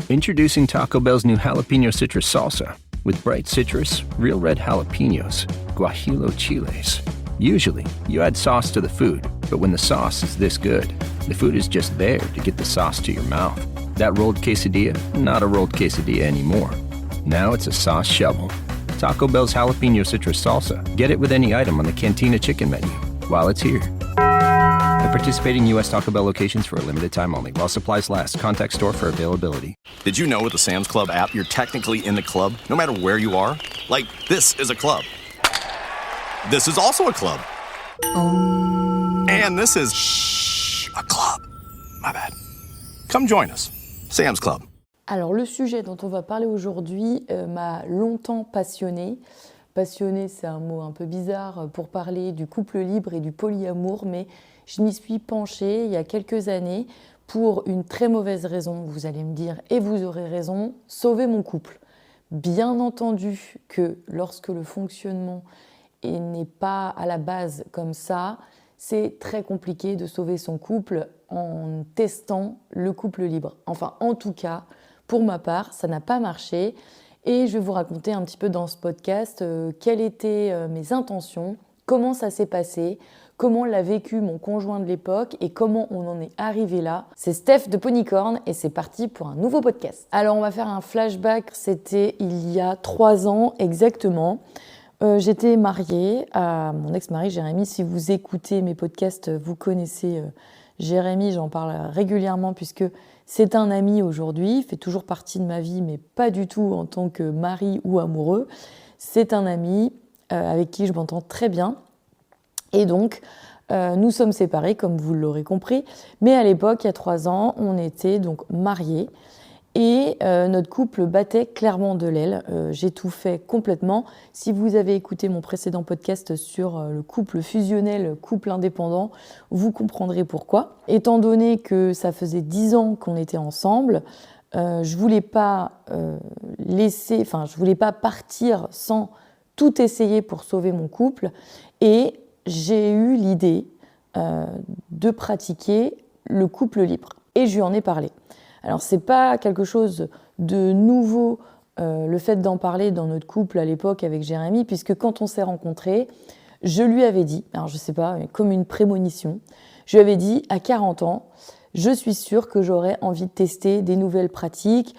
Introducing Taco Bell's new jalapeno citrus salsa. With bright citrus, real red jalapenos, guajillo chiles. Usually, you add sauce to the food, but when the sauce is this good, the food is just there to get the sauce to your mouth. That rolled quesadilla, not a rolled quesadilla anymore. Now it's a sauce shovel. Taco Bell's jalapeno citrus salsa. Get it with any item on the Cantina chicken menu while it's here. At participating U.S. Taco Bell locations for a limited time only. While supplies last. Contact store for availability. Did you know with the Sam's Club app, you're technically in the club, no matter where you are? Like, this is a club. This is also a club. And this is a club. My bad. Come join us. Sam's Club. Alors le sujet dont on va parler aujourd'hui m'a longtemps passionnée. Passionnée, c'est un mot un peu bizarre pour parler du couple libre et du polyamour, mais je m'y suis penchée il y a quelques années pour une très mauvaise raison, vous allez me dire, et vous aurez raison, sauver mon couple. Bien entendu que lorsque le fonctionnement n'est pas à la base comme ça, c'est très compliqué de sauver son couple en testant le couple libre. Enfin, en tout cas, pour ma part, ça n'a pas marché. Et je vais vous raconter un petit peu dans ce podcast quelles étaient mes intentions, comment ça s'est passé, comment l'a vécu mon conjoint de l'époque et comment on en est arrivé là. C'est Steph de Ponycorn et c'est parti pour un nouveau podcast. Alors on va faire un flashback, c'était il y a 3 ans exactement. J'étais mariée à mon ex-mari Jérémy. Si vous écoutez mes podcasts, vous connaissez Jérémy, j'en parle régulièrement puisque c'est un ami aujourd'hui, il fait toujours partie de ma vie, mais pas du tout en tant que mari ou amoureux. C'est un ami avec qui je m'entends très bien. Et donc, nous sommes séparés, comme vous l'aurez compris. Mais à l'époque, il y a 3 ans, on était donc mariés. Et notre couple battait clairement de l'aile. J'ai tout fait complètement. Si vous avez écouté mon précédent podcast sur le couple fusionnel, couple indépendant, vous comprendrez pourquoi. Étant donné que ça faisait 10 ans qu'on était ensemble, je voulais pas je voulais pas partir sans tout essayer pour sauver mon couple. Et j'ai eu l'idée de pratiquer le couple libre. Et je lui en ai parlé. Alors, c'est pas quelque chose de nouveau, le fait d'en parler dans notre couple à l'époque avec Jérémy, puisque quand on s'est rencontrés, je lui avais dit, alors je sais pas, comme une prémonition, je lui avais dit, à 40 ans, je suis sûre que j'aurais envie de tester des nouvelles pratiques,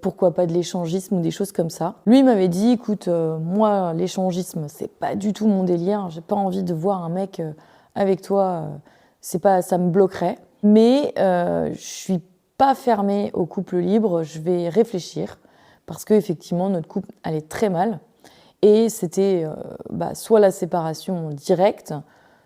pourquoi pas de l'échangisme ou des choses comme ça. Lui m'avait dit, écoute, moi, l'échangisme, c'est pas du tout mon délire, j'ai pas envie de voir un mec avec toi, ça me bloquerait. Mais je suis pas fermée au couple libre, je vais réfléchir parce qu'effectivement notre couple allait très mal et c'était soit la séparation directe,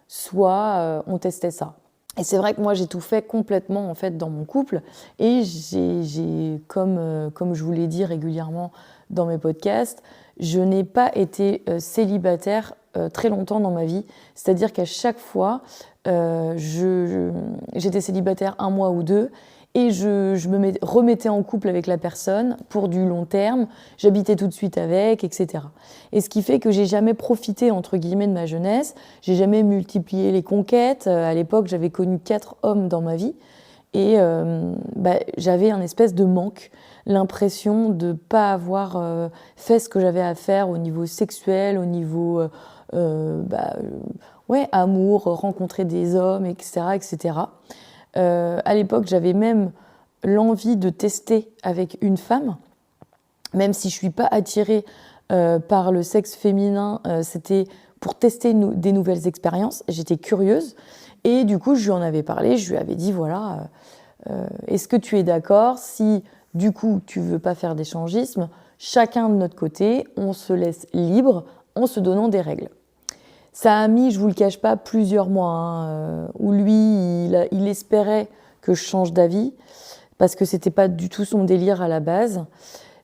soit on testait ça. Et c'est vrai que moi j'ai tout fait complètement en fait dans mon couple et j'ai comme je vous l'ai dit régulièrement dans mes podcasts, je n'ai pas été célibataire très longtemps dans ma vie, c'est-à-dire qu'à chaque fois j'étais célibataire 1 mois ou 2 et je me remettais en couple avec la personne pour du long terme, j'habitais tout de suite avec, etc. Et ce qui fait que j'ai jamais profité, entre guillemets, de ma jeunesse, j'ai jamais multiplié les conquêtes. À l'époque, j'avais connu 4 hommes dans ma vie et j'avais un espèce de manque, l'impression de ne pas avoir fait ce que j'avais à faire au niveau sexuel, au niveau amour, rencontrer des hommes, etc., etc. À l'époque, j'avais même l'envie de tester avec une femme, même si je ne suis pas attirée par le sexe féminin, c'était pour tester des nouvelles expériences. J'étais curieuse et du coup, je lui en avais parlé, je lui avais dit, voilà, est-ce que tu es d'accord si du coup, tu ne veux pas faire d'échangisme, chacun de notre côté, on se laisse libre en se donnant des règles. Ça a mis, je vous le cache pas, plusieurs mois, où lui, il espérait que je change d'avis, parce que c'était pas du tout son délire à la base,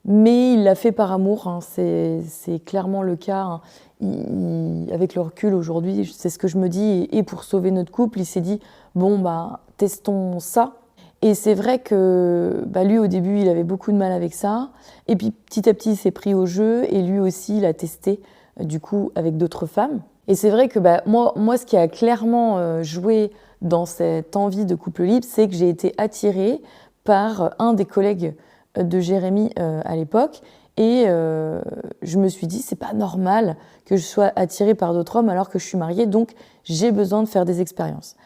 mais il l'a fait par amour, c'est clairement le cas. Avec le recul aujourd'hui, c'est ce que je me dis, et pour sauver notre couple, il s'est dit, bon, testons ça. Et c'est vrai que lui, au début, il avait beaucoup de mal avec ça, et puis petit à petit, il s'est pris au jeu, et lui aussi, il a testé, du coup, avec d'autres femmes. Et c'est vrai que moi, ce qui a clairement joué dans cette envie de couple libre, c'est que j'ai été attirée par un des collègues de Jérémy à l'époque. Et je me suis dit, c'est pas normal que je sois attirée par d'autres hommes alors que je suis mariée, donc j'ai besoin de faire des expériences.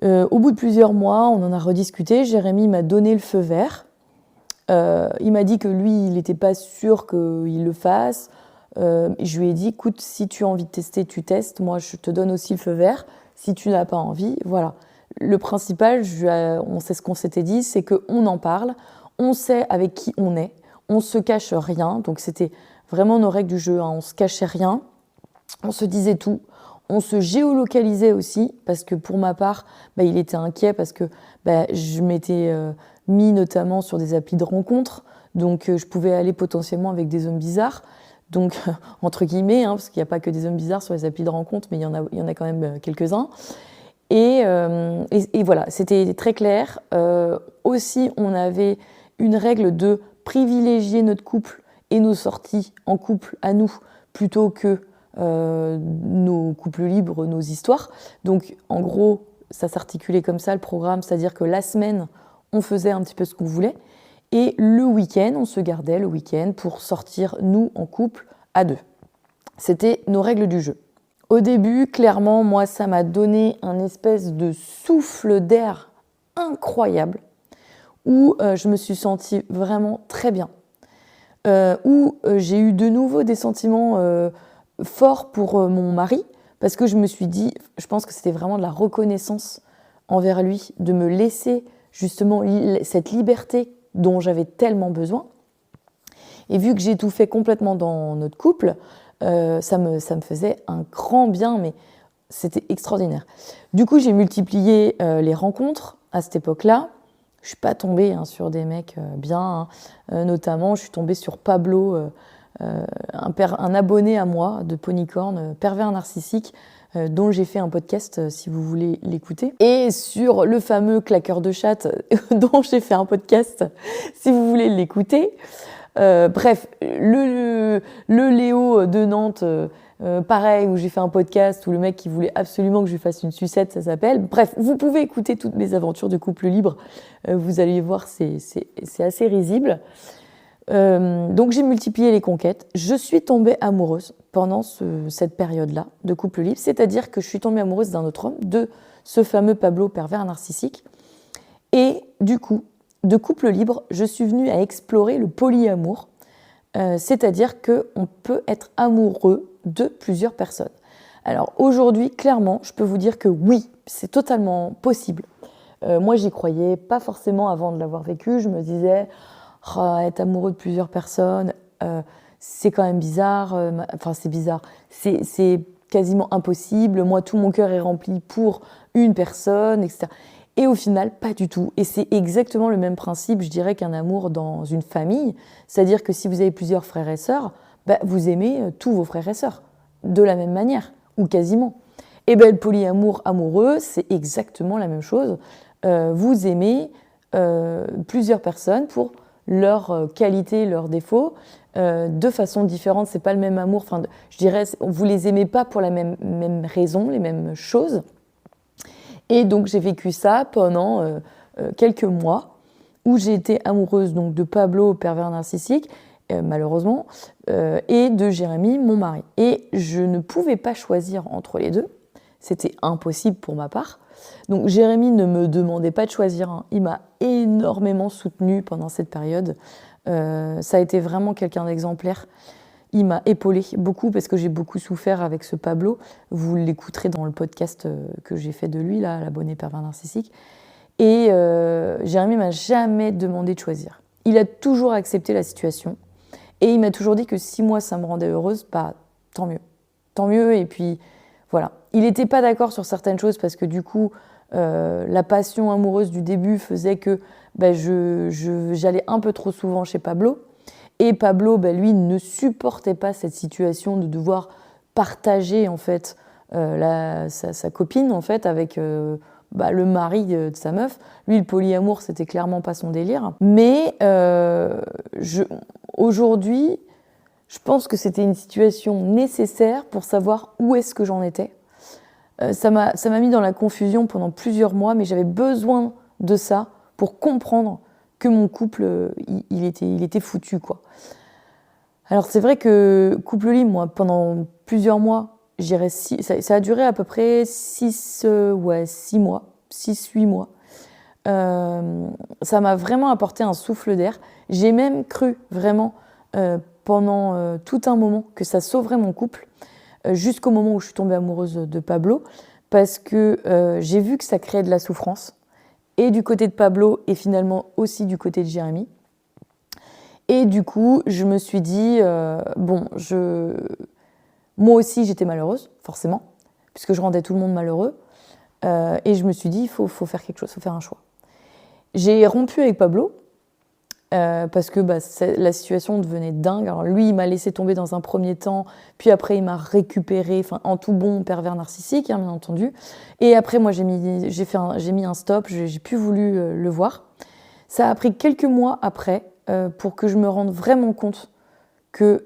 Au bout de plusieurs mois, on en a rediscuté. Jérémy m'a donné le feu vert. Il m'a dit que lui, il n'était pas sûr qu'il le fasse. Je lui ai dit, écoute, si tu as envie de tester, tu testes. Moi, je te donne aussi le feu vert. Si tu n'as pas envie, voilà. Le principal, on sait ce qu'on s'était dit, c'est qu'on en parle, on sait avec qui on est, on ne se cache rien. Donc, c'était vraiment nos règles du jeu, hein. On ne se cachait rien, on se disait tout. On se géolocalisait aussi, parce que pour ma part, il était inquiet parce que je m'étais mis notamment sur des applis de rencontres, donc je pouvais aller potentiellement avec des hommes bizarres, donc entre guillemets, hein, parce qu'il n'y a pas que des hommes bizarres sur les applis de rencontres, mais il y en a quand même quelques-uns. Et voilà, c'était très clair. Aussi, on avait une règle de privilégier notre couple et nos sorties en couple à nous, plutôt que nos couples libres, nos histoires. Donc en gros, ça s'articulait comme ça le programme, c'est-à-dire que la semaine, on faisait un petit peu ce qu'on voulait, et le week-end, on se gardait le week-end pour sortir, nous, en couple, à deux. C'était nos règles du jeu. Au début, clairement, moi, ça m'a donné un espèce de souffle d'air incroyable, où je me suis sentie vraiment très bien, où j'ai eu de nouveau des sentiments fort pour mon mari, parce que je me suis dit, je pense que c'était vraiment de la reconnaissance envers lui, de me laisser justement cette liberté dont j'avais tellement besoin. Et vu que j'ai tout fait complètement dans notre couple, ça me faisait un grand bien, mais c'était extraordinaire. Du coup, j'ai multiplié les rencontres à cette époque-là. Je ne suis pas tombée sur des mecs bien, notamment je suis tombée sur Pablo, un abonné à moi de Ponycorn, pervers narcissique, dont j'ai fait un podcast si vous voulez l'écouter. Et sur le fameux claqueur de chatte dont j'ai fait un podcast si vous voulez l'écouter. Bref, le Léo de Nantes, pareil, où j'ai fait un podcast où le mec qui voulait absolument que je lui fasse une sucette, ça s'appelle. Bref, vous pouvez écouter toutes mes aventures de couple libre. Vous allez voir, c'est assez risible. Donc j'ai multiplié les conquêtes. Je suis tombée amoureuse pendant cette période-là de couple libre, c'est-à-dire que je suis tombée amoureuse d'un autre homme, de ce fameux Pablo pervers narcissique. Et du coup, de couple libre, je suis venue à explorer le polyamour, c'est-à-dire qu'on peut être amoureux de plusieurs personnes. Alors aujourd'hui, clairement, je peux vous dire que oui, c'est totalement possible. Moi, j'y croyais pas forcément avant de l'avoir vécu. Je me disais, être amoureux de plusieurs personnes, c'est quand même bizarre. Enfin, c'est bizarre. C'est quasiment impossible. Moi, tout mon cœur est rempli pour une personne, etc. Et au final, pas du tout. Et c'est exactement le même principe, je dirais, qu'un amour dans une famille. C'est-à-dire que si vous avez plusieurs frères et sœurs, vous aimez tous vos frères et sœurs, de la même manière, ou quasiment. Et le polyamour amoureux, c'est exactement la même chose. Vous aimez plusieurs personnes pour leurs qualités, leurs défauts, de façon différente. C'est pas le même amour. Enfin, je dirais, vous les aimez pas pour la même raison, les mêmes choses. Et donc j'ai vécu ça pendant quelques mois, où j'ai été amoureuse donc de Pablo, pervers narcissique, malheureusement, et de Jérémy, mon mari. Et je ne pouvais pas choisir entre les deux. C'était impossible pour ma part. Donc Jérémy ne me demandait pas de choisir, hein. Il m'a énormément soutenue pendant cette période. Ça a été vraiment quelqu'un d'exemplaire. Il m'a épaulée beaucoup parce que j'ai beaucoup souffert avec ce Pablo. Vous l'écouterez dans le podcast que j'ai fait de lui, là, l'abonné pervers narcissique. Et Jérémy m'a jamais demandé de choisir. Il a toujours accepté la situation. Et il m'a toujours dit que si moi, ça me rendait heureuse, tant mieux. Tant mieux, et puis voilà. Il n'était pas d'accord sur certaines choses parce que du coup, la passion amoureuse du début faisait que j'allais un peu trop souvent chez Pablo. Et Pablo, lui, ne supportait pas cette situation de devoir partager en fait sa copine en fait avec le mari de sa meuf. Lui, le polyamour, c'était clairement pas son délire. Mais aujourd'hui, je pense que c'était une situation nécessaire pour savoir où est-ce que j'en étais. Ça m'a mis dans la confusion pendant plusieurs mois, mais j'avais besoin de ça pour comprendre que mon couple, il était foutu, quoi. Alors c'est vrai que couple libre, moi, pendant plusieurs mois, ça a duré à peu près 6 mois, 6-8 mois. Ça m'a vraiment apporté un souffle d'air. J'ai même cru vraiment pendant tout un moment que ça sauverait mon couple, jusqu'au moment où je suis tombée amoureuse de Pablo, parce que j'ai vu que ça créait de la souffrance, et du côté de Pablo, et finalement aussi du côté de Jérémy. Et du coup, je me suis dit, moi aussi j'étais malheureuse, forcément, puisque je rendais tout le monde malheureux, et je me suis dit, il faut faire quelque chose, il faut faire un choix. J'ai rompu avec Pablo, parce que la situation devenait dingue. Alors lui, il m'a laissé tomber dans un premier temps, puis après il m'a récupéré, en tout bon pervers narcissique, bien entendu. Et après, moi, j'ai mis un stop, j'ai plus voulu le voir. Ça a pris quelques mois après pour que je me rende vraiment compte que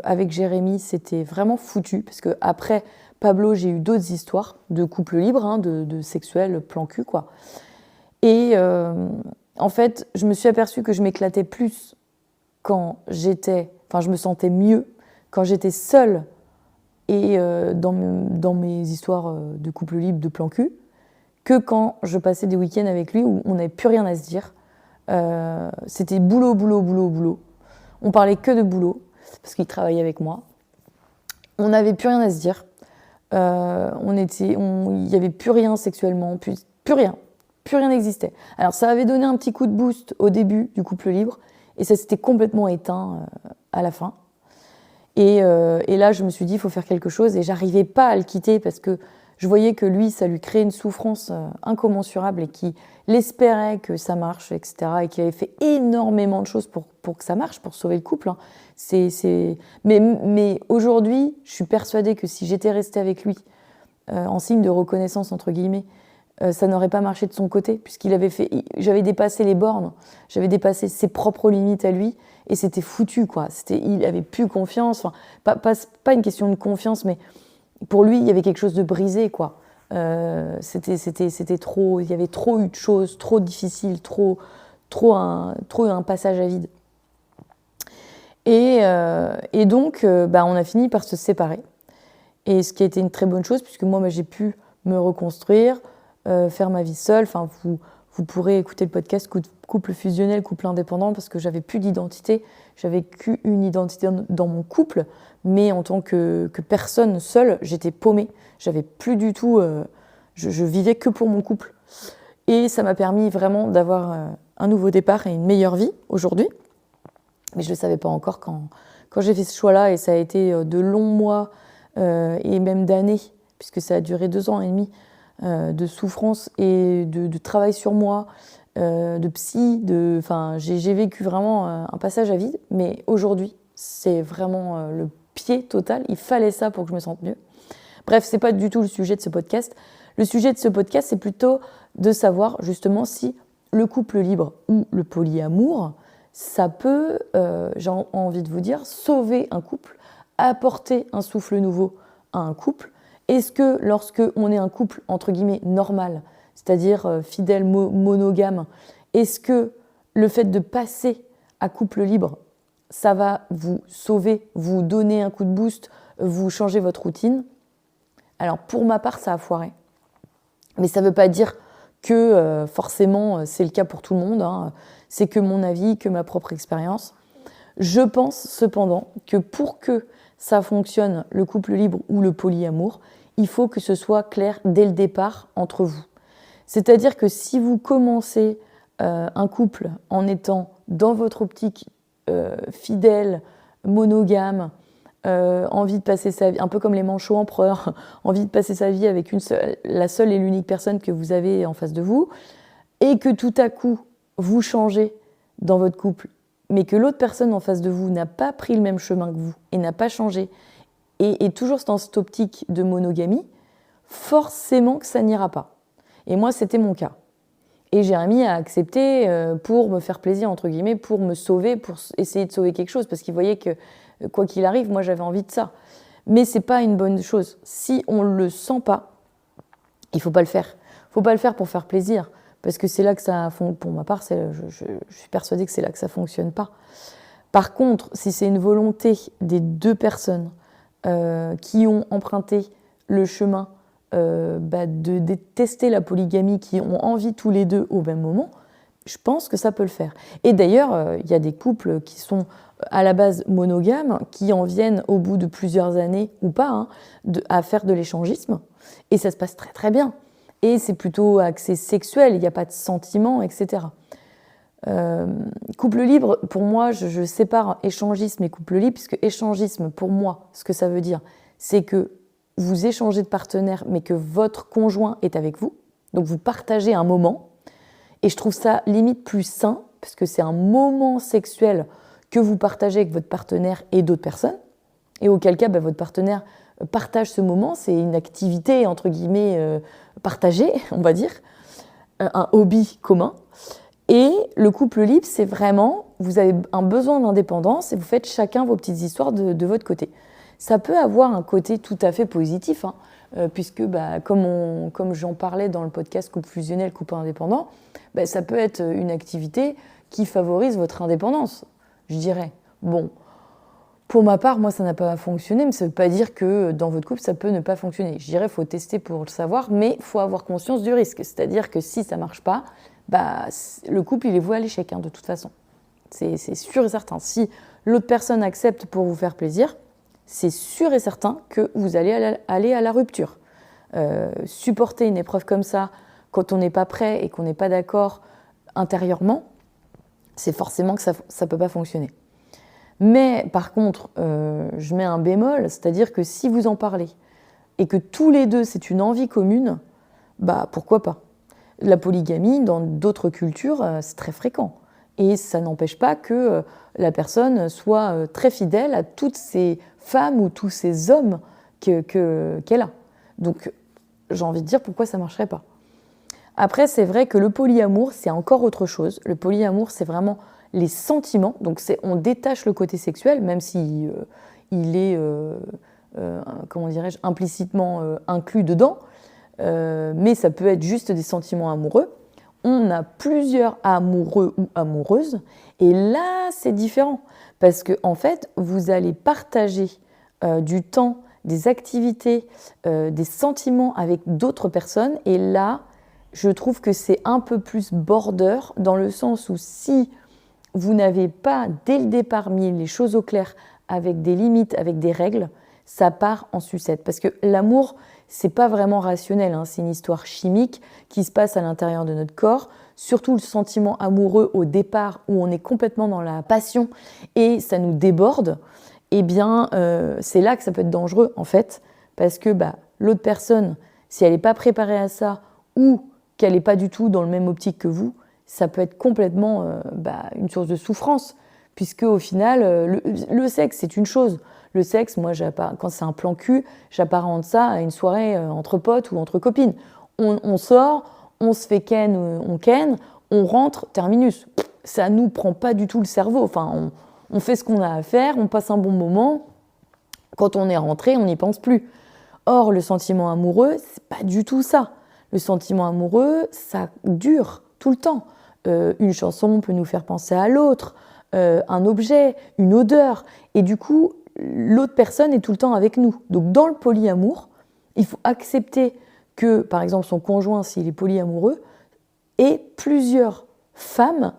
avec Jérémy, c'était vraiment foutu, parce que après Pablo, j'ai eu d'autres histoires de couple libre, de sexuel plan cul, quoi. Et en fait, je me suis aperçue que je m'éclatais plus je me sentais mieux quand j'étais seule et dans mes histoires de couple libre, de plan cul, que quand je passais des week-ends avec lui où on n'avait plus rien à se dire. C'était boulot, boulot, boulot, boulot. On parlait que de boulot, parce qu'il travaillait avec moi. On n'avait plus rien à se dire. Il n'y avait plus rien sexuellement, plus rien. Plus rien n'existait. Alors ça avait donné un petit coup de boost au début du couple libre, et ça s'était complètement éteint à la fin. Et là, je me suis dit, il faut faire quelque chose, et j'arrivais pas à le quitter parce que je voyais que lui, ça lui créait une souffrance incommensurable et qu'il espérait que ça marche, etc. Et qu'il avait fait énormément de choses pour que ça marche, pour sauver le couple. Mais aujourd'hui, je suis persuadée que si j'étais restée avec lui, en signe de reconnaissance, entre guillemets, ça n'aurait pas marché de son côté, j'avais dépassé les bornes, j'avais dépassé ses propres limites à lui, et c'était foutu, quoi. Il avait plus confiance, pas une question de confiance, mais pour lui, il y avait quelque chose de brisé, quoi. C'était trop, il y avait trop eu de choses, trop difficiles, trop un passage à vide. Et donc, on a fini par se séparer. Et ce qui a été une très bonne chose, puisque moi, j'ai pu me reconstruire, faire ma vie seule. Enfin, vous pourrez écouter le podcast Couple fusionnel, couple indépendant, parce que j'avais plus d'identité. J'avais qu'une identité dans mon couple, mais en tant que personne seule, j'étais paumée. J'avais plus du tout... je vivais que pour mon couple. Et ça m'a permis vraiment d'avoir un nouveau départ et une meilleure vie aujourd'hui. Mais je ne le savais pas encore quand j'ai fait ce choix-là, et ça a été de longs mois et même d'années, puisque ça a duré 2 ans et demi, de souffrance et de travail sur moi, de psy, j'ai vécu vraiment un passage à vide, mais aujourd'hui, c'est vraiment le pied total. Il fallait ça pour que je me sente mieux. Bref, c'est pas du tout le sujet de ce podcast. Le sujet de ce podcast, c'est plutôt de savoir justement si le couple libre ou le polyamour, ça peut, j'ai envie de vous dire, sauver un couple, apporter un souffle nouveau à un couple. Est-ce que lorsque on est un couple, entre guillemets, normal, c'est-à-dire fidèle, monogame, est-ce que le fait de passer à couple libre, ça va vous sauver, vous donner un coup de boost, vous changer votre routine? Alors pour ma part, ça a foiré. Mais ça ne veut pas dire que forcément c'est le cas pour tout le monde, hein. C'est que mon avis, que ma propre expérience. Je pense cependant que pour que ça fonctionne, le couple libre ou le polyamour, il faut que ce soit clair dès le départ entre vous. C'est-à-dire que si vous commencez un couple en étant dans votre optique fidèle, monogame, envie de passer sa vie, un peu comme les manchots empereurs, envie de passer sa vie avec la seule et l'unique personne que vous avez en face de vous, et que tout à coup, vous changez dans votre couple, mais que l'autre personne en face de vous n'a pas pris le même chemin que vous et n'a pas changé, et toujours dans cette optique de monogamie, forcément que ça n'ira pas. Et moi, c'était mon cas. Et Jérémy a accepté pour me faire plaisir, entre guillemets, pour me sauver, pour essayer de sauver quelque chose, parce qu'il voyait que, quoi qu'il arrive, moi, j'avais envie de ça. Mais c'est pas une bonne chose. Si on le sent pas, il faut pas le faire. Il faut pas le faire pour faire plaisir, Parce que c'est là que ça fonctionne. Pour ma part, je suis persuadée que c'est là que ça ne fonctionne pas. Par contre, si c'est une volonté des deux personnes qui ont emprunté le chemin de détester la polygamie, qui ont envie tous les deux au même moment, je pense que ça peut le faire. Et d'ailleurs, il y a des couples qui sont à la base monogames, qui en viennent au bout de plusieurs années, ou pas, à faire de l'échangisme. Et ça se passe très très bien. Et c'est plutôt axé sexuel, il n'y a pas de sentiments, etc. Couple libre, pour moi, je sépare échangisme et couple libre, puisque échangisme, pour moi, ce que ça veut dire, c'est que vous échangez de partenaire, mais que votre conjoint est avec vous. Donc vous partagez un moment. Et je trouve ça limite plus sain, parce que c'est un moment sexuel que vous partagez avec votre partenaire et d'autres personnes. Et auquel cas, votre partenaire partage ce moment. C'est une activité, entre guillemets, partagée, on va dire. Un hobby commun. Et le couple libre, c'est vraiment, vous avez un besoin d'indépendance et vous faites chacun vos petites histoires de votre côté. Ça peut avoir un côté tout à fait positif, puisque comme j'en parlais dans le podcast Couple fusionnel, couple indépendant, ça peut être une activité qui favorise votre indépendance, je dirais. Bon, pour ma part, moi, ça n'a pas fonctionné, mais ça ne veut pas dire que dans votre couple, ça peut ne pas fonctionner. Je dirais qu'il faut tester pour le savoir, mais il faut avoir conscience du risque. C'est-à-dire que si ça ne marche pas, le couple, il est voué à l'échec, de toute façon. C'est sûr et certain. Si l'autre personne accepte pour vous faire plaisir, c'est sûr et certain que vous allez aller à la rupture. Supporter une épreuve comme ça, quand on n'est pas prêt et qu'on n'est pas d'accord intérieurement, c'est forcément que ça ne peut pas fonctionner. Mais par contre, je mets un bémol, c'est-à-dire que si vous en parlez et que tous les deux, c'est une envie commune, pourquoi pas ? La polygamie, dans d'autres cultures, c'est très fréquent. Et ça n'empêche pas que la personne soit très fidèle à toutes ces femmes ou tous ces hommes qu'elle a. Donc, j'ai envie de dire pourquoi ça ne marcherait pas. Après, c'est vrai que le polyamour, c'est encore autre chose. Le polyamour, c'est vraiment les sentiments. Donc, on détache le côté sexuel, même si il est, comment dirais-je, implicitement inclus dedans. Mais ça peut être juste des sentiments amoureux. On a plusieurs amoureux ou amoureuses. Et là, c'est différent. Parce qu'en fait, vous allez partager du temps, des activités, des sentiments avec d'autres personnes. Et là, je trouve que c'est un peu plus border, dans le sens où si vous n'avez pas, dès le départ, mis les choses au clair, avec des limites, avec des règles, ça part en sucette. Parce que l'amour, c'est pas vraiment rationnel, c'est une histoire chimique qui se passe à l'intérieur de notre corps. Surtout le sentiment amoureux au départ, où on est complètement dans la passion et ça nous déborde, c'est là que ça peut être dangereux, en fait, parce que l'autre personne, si elle n'est pas préparée à ça, ou qu'elle n'est pas du tout dans le même optique que vous, ça peut être complètement une source de souffrance, puisque au final, le sexe, c'est une chose. Le sexe, moi, quand c'est un plan cul, j'apparente ça à une soirée entre potes ou entre copines. On sort, on se fait ken, on rentre, terminus. Ça ne nous prend pas du tout le cerveau. Enfin, on fait ce qu'on a à faire, on passe un bon moment. Quand on est rentré, on n'y pense plus. Or, le sentiment amoureux, c'est pas du tout ça. Le sentiment amoureux, ça dure tout le temps. Une chanson peut nous faire penser à l'autre, un objet, une odeur. Et du coup, l'autre personne est tout le temps avec nous. Donc, dans le polyamour, il faut accepter que, par exemple, son conjoint, s'il est polyamoureux, ait plusieurs femmes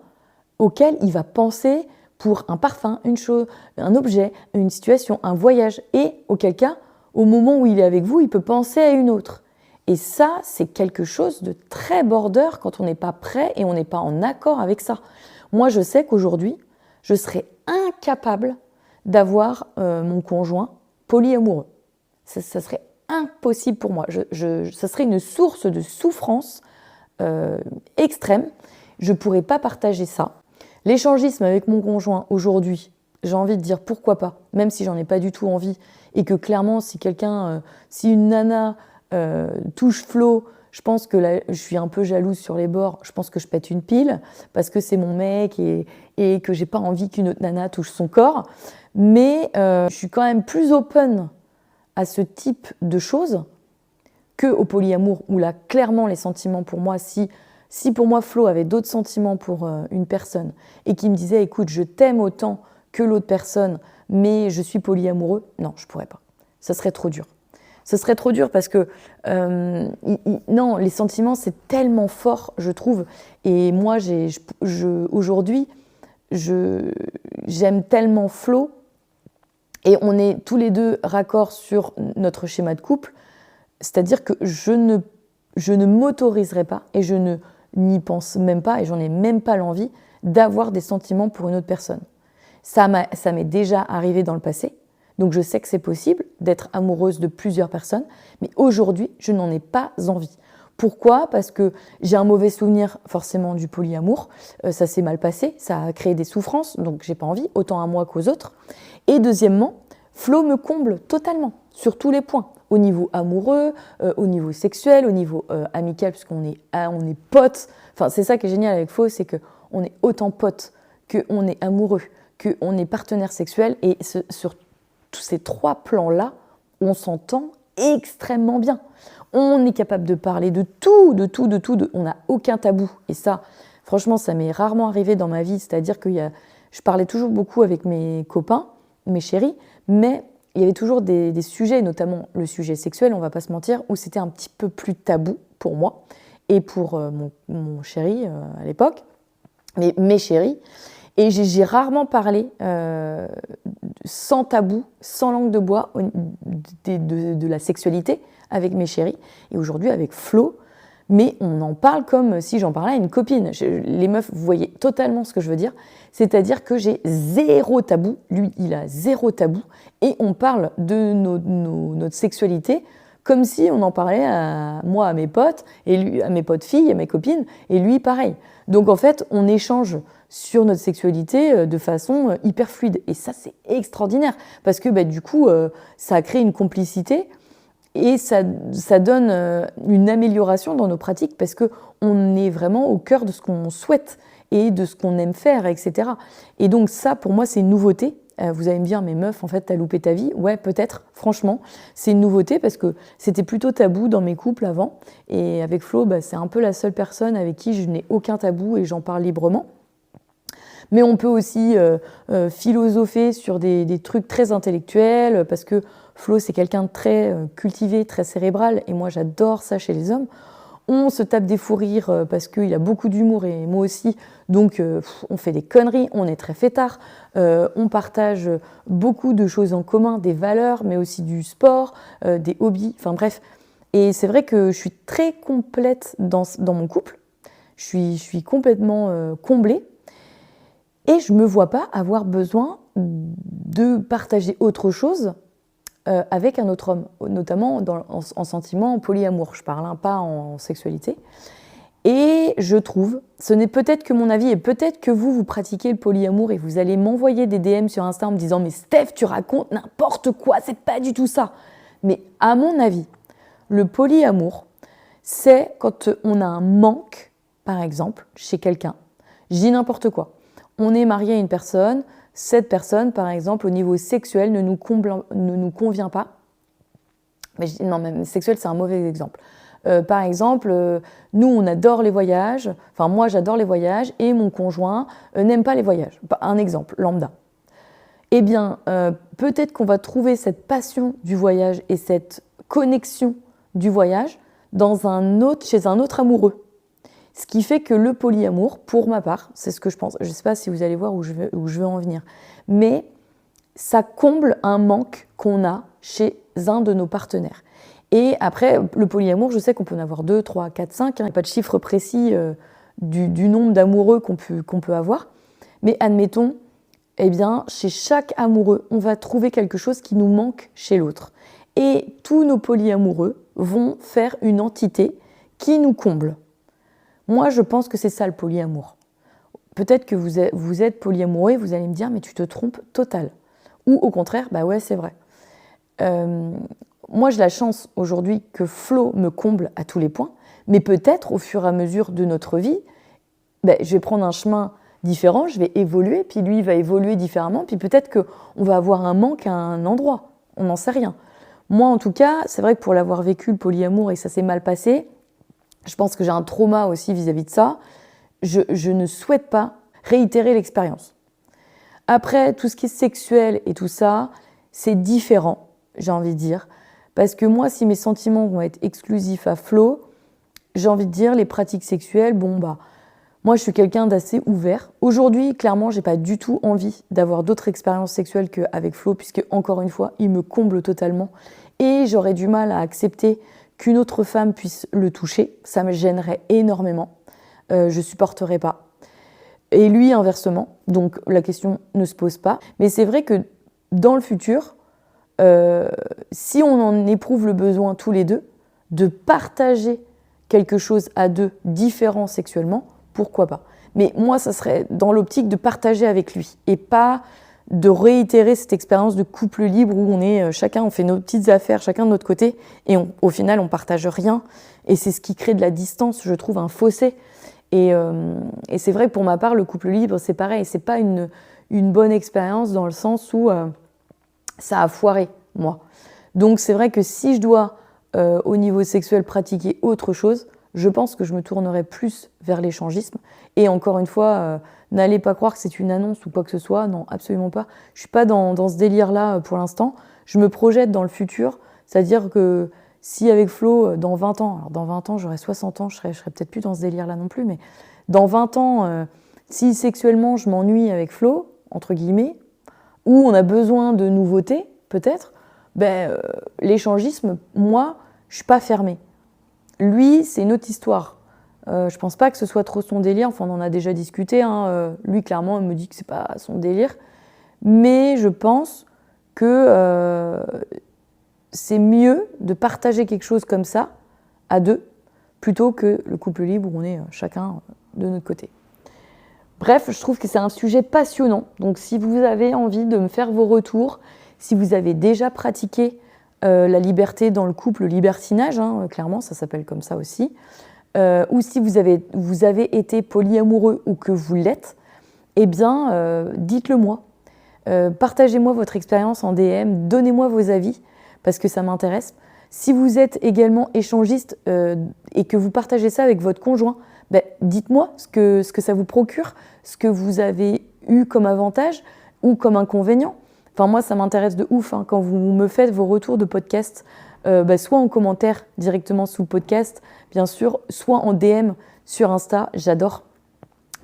auxquelles il va penser pour un parfum, une chose, un objet, une situation, un voyage. Et auquel cas, au moment où il est avec vous, il peut penser à une autre. Et ça, c'est quelque chose de très border quand on n'est pas prêt et on n'est pas en accord avec ça. Moi, je sais qu'aujourd'hui, je serais incapable d'avoir mon conjoint polyamoureux. Ça serait impossible pour moi. Ça serait une source de souffrance extrême. Je ne pourrais pas partager ça. L'échangisme avec mon conjoint aujourd'hui, j'ai envie de dire pourquoi pas, même si j'en ai pas du tout envie, et que clairement, si une nana touche Flo, je pense que là, je suis un peu jalouse sur les bords, je pense que je pète une pile, parce que c'est mon mec et que j'ai pas envie qu'une autre nana touche son corps. Mais je suis quand même plus open à ce type de choses qu'au polyamour, où là, clairement, les sentiments pour moi, si Si pour moi Flo avait d'autres sentiments pour une personne et qu'il me disait écoute, je t'aime autant que l'autre personne, mais je suis polyamoureux, non, je pourrais pas. Ça serait trop dur. Ce serait trop dur parce que non, les sentiments c'est tellement fort, je trouve. Et moi, aujourd'hui, j'aime tellement Flo et on est tous les deux raccords sur notre schéma de couple. C'est-à-dire que je ne m'autoriserai pas et je n'y pense même pas et j'en ai même pas l'envie d'avoir des sentiments pour une autre personne. Ça m'est déjà arrivé dans le passé. Donc je sais que c'est possible d'être amoureuse de plusieurs personnes, mais aujourd'hui, je n'en ai pas envie. Pourquoi ? Parce que j'ai un mauvais souvenir forcément du polyamour, ça s'est mal passé, ça a créé des souffrances, donc j'ai pas envie, autant à moi qu'aux autres. Et deuxièmement, Flo me comble totalement, sur tous les points, au niveau amoureux, au niveau sexuel, au niveau amical, puisqu'on est potes. Enfin, c'est ça qui est génial avec Flo, c'est qu'on est autant potes qu'on est amoureux, qu'on est partenaire sexuel, et sur tous ces trois plans-là, on s'entend extrêmement bien. On est capable de parler de tout, on n'a aucun tabou. Et ça, franchement, ça m'est rarement arrivé dans ma vie, c'est-à-dire que je parlais toujours beaucoup avec mes copains, mes chéris, mais il y avait toujours des sujets, notamment le sujet sexuel, on ne va pas se mentir, où c'était un petit peu plus tabou pour moi et pour mon chéri à l'époque, mais mes chéris. Et j'ai rarement parlé sans tabou, sans langue de bois, de la sexualité avec mes chéris. Et aujourd'hui, avec Flo, mais on en parle comme si j'en parlais à une copine. Les meufs, vous voyez totalement ce que je veux dire. C'est-à-dire que j'ai zéro tabou. Lui, il a zéro tabou. Et on parle de notre sexualité comme si on en parlait à mes potes, et lui, à mes potes filles, à mes copines, et lui, pareil. Donc en fait, on échange sur notre sexualité de façon hyper fluide. Et ça, c'est extraordinaire, parce que du coup, ça a créé une complicité, et ça donne une amélioration dans nos pratiques, parce qu'on est vraiment au cœur de ce qu'on souhaite, et de ce qu'on aime faire, etc. Et donc ça, pour moi, c'est une nouveauté. Vous allez me dire, mais meuf, en fait, t'as loupé ta vie. Ouais, peut-être, franchement, c'est une nouveauté parce que c'était plutôt tabou dans mes couples avant. Et avec Flo, c'est un peu la seule personne avec qui je n'ai aucun tabou et j'en parle librement. Mais on peut aussi philosopher sur des trucs très intellectuels parce que Flo, c'est quelqu'un de très cultivé, très cérébral. Et moi, j'adore ça chez les hommes. On se tape des fous rires parce qu'il a beaucoup d'humour et moi aussi. Donc, on fait des conneries, on est très fêtards. On partage beaucoup de choses en commun, des valeurs, mais aussi du sport, des hobbies, enfin bref. Et c'est vrai que je suis très complète dans mon couple. Je suis complètement comblée. Et je ne me vois pas avoir besoin de partager autre chose avec un autre homme, notamment en sentiment, en polyamour, je parle, pas en sexualité. Et je trouve, ce n'est peut-être que mon avis, et peut-être que vous pratiquez le polyamour et vous allez m'envoyer des DM sur Insta en me disant « Mais Steph, tu racontes n'importe quoi, c'est pas du tout ça !» Mais à mon avis, le polyamour, c'est quand on a un manque, par exemple, chez quelqu'un. Je dis n'importe quoi. On est marié à une personne, cette personne, par exemple, au niveau sexuel, ne nous convient pas. Mais non, même sexuel, c'est un mauvais exemple. Par exemple, nous, on adore les voyages. Enfin, moi, j'adore les voyages et mon conjoint n'aime pas les voyages. Un exemple, lambda. Eh bien, peut-être qu'on va trouver cette passion du voyage et cette connexion du voyage chez un autre amoureux. Ce qui fait que le polyamour, pour ma part, c'est ce que je pense. Je ne sais pas si vous allez voir où je veux en venir. Mais ça comble un manque qu'on a chez un de nos partenaires. Et après, le polyamour, je sais qu'on peut en avoir 2, 3, 4, 5. Il n'y a pas de chiffre précis du nombre d'amoureux qu'on peut avoir. Mais admettons, eh bien, chez chaque amoureux, on va trouver quelque chose qui nous manque chez l'autre. Et tous nos polyamoureux vont faire une entité qui nous comble. Moi, je pense que c'est ça le polyamour. Peut-être que vous êtes polyamoureux et vous allez me dire « mais tu te trompes total ». Ou au contraire, ouais, c'est vrai. Moi, j'ai la chance aujourd'hui que Flo me comble à tous les points, mais peut-être au fur et à mesure de notre vie, je vais prendre un chemin différent, je vais évoluer, puis lui va évoluer différemment, puis peut-être qu'on va avoir un manque à un endroit, on n'en sait rien. Moi, en tout cas, c'est vrai que pour l'avoir vécu, le polyamour, et ça s'est mal passé, Je pense que j'ai un trauma aussi vis-à-vis de ça. Je ne souhaite pas réitérer l'expérience. Après, tout ce qui est sexuel et tout ça, c'est différent, j'ai envie de dire. Parce que moi, si mes sentiments vont être exclusifs à Flo, j'ai envie de dire, les pratiques sexuelles, moi, je suis quelqu'un d'assez ouvert. Aujourd'hui, clairement, j'ai pas du tout envie d'avoir d'autres expériences sexuelles qu'avec Flo, puisque, encore une fois, il me comble totalement. Et j'aurais du mal à accepter qu'une autre femme puisse le toucher. Ça me gênerait énormément. Je supporterais pas. Et lui, inversement. Donc, la question ne se pose pas. Mais c'est vrai que dans le futur, si on en éprouve le besoin tous les deux, de partager quelque chose à deux différent sexuellement, pourquoi pas. Mais moi, ça serait dans l'optique de partager avec lui et pas de réitérer cette expérience de couple libre où on est chacun, on fait nos petites affaires, chacun de notre côté, et au final, on partage rien. Et c'est ce qui crée de la distance, je trouve, un fossé. Et c'est vrai que pour ma part, le couple libre, c'est pareil. C'est pas une bonne expérience dans le sens où ça a foiré, moi. Donc c'est vrai que si je dois, au niveau sexuel, pratiquer autre chose, je pense que je me tournerai plus vers l'échangisme. Et encore une fois, n'allez pas croire que c'est une annonce ou quoi que ce soit. Non, absolument pas. Je ne suis pas dans ce délire-là pour l'instant. Je me projette dans le futur. C'est-à-dire que si avec Flo, dans 20 ans, alors dans 20 ans, j'aurai 60 ans, je serai peut-être plus dans ce délire-là non plus, mais dans 20 ans, si sexuellement je m'ennuie avec Flo, entre guillemets, ou on a besoin de nouveautés, peut-être, l'échangisme, moi, je ne suis pas fermée. Lui, c'est une autre histoire. Je pense pas que ce soit trop son délire. Enfin, on en a déjà discuté. Lui, clairement, il me dit que c'est pas son délire. Mais je pense que c'est mieux de partager quelque chose comme ça à deux plutôt que le couple libre où on est chacun de notre côté. Bref, je trouve que c'est un sujet passionnant. Donc, si vous avez envie de me faire vos retours, si vous avez déjà pratiqué la liberté dans le couple, le libertinage, clairement, ça s'appelle comme ça aussi, ou si vous avez été polyamoureux ou que vous l'êtes, eh bien, dites-le moi. Partagez-moi votre expérience en DM, donnez-moi vos avis, parce que ça m'intéresse. Si vous êtes également échangiste et que vous partagez ça avec votre conjoint, dites-moi ce que ça vous procure, ce que vous avez eu comme avantage ou comme inconvénient. Enfin, moi, ça m'intéresse de ouf quand vous me faites vos retours de podcast, soit en commentaire directement sous le podcast, bien sûr, soit en DM sur Insta. J'adore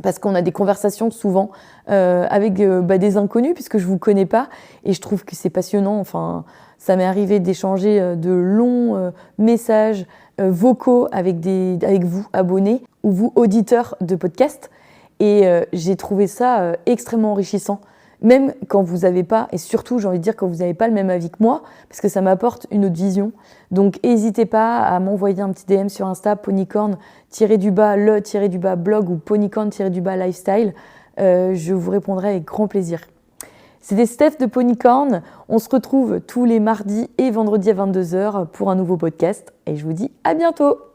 parce qu'on a des conversations souvent avec des inconnus puisque je ne vous connais pas et je trouve que c'est passionnant. Enfin, ça m'est arrivé d'échanger de longs messages vocaux avec vous, abonnés, ou vous, auditeurs de podcast. Et j'ai trouvé ça extrêmement enrichissant. Même quand vous n'avez pas, et surtout j'ai envie de dire quand vous n'avez pas le même avis que moi, parce que ça m'apporte une autre vision. Donc n'hésitez pas à m'envoyer un petit DM sur Insta, ponycorn-le-blog ou ponycorn-lifestyle. Je vous répondrai avec grand plaisir. C'était Steph de Ponycorn. On se retrouve tous les mardis et vendredis à 22h pour un nouveau podcast. Et je vous dis à bientôt.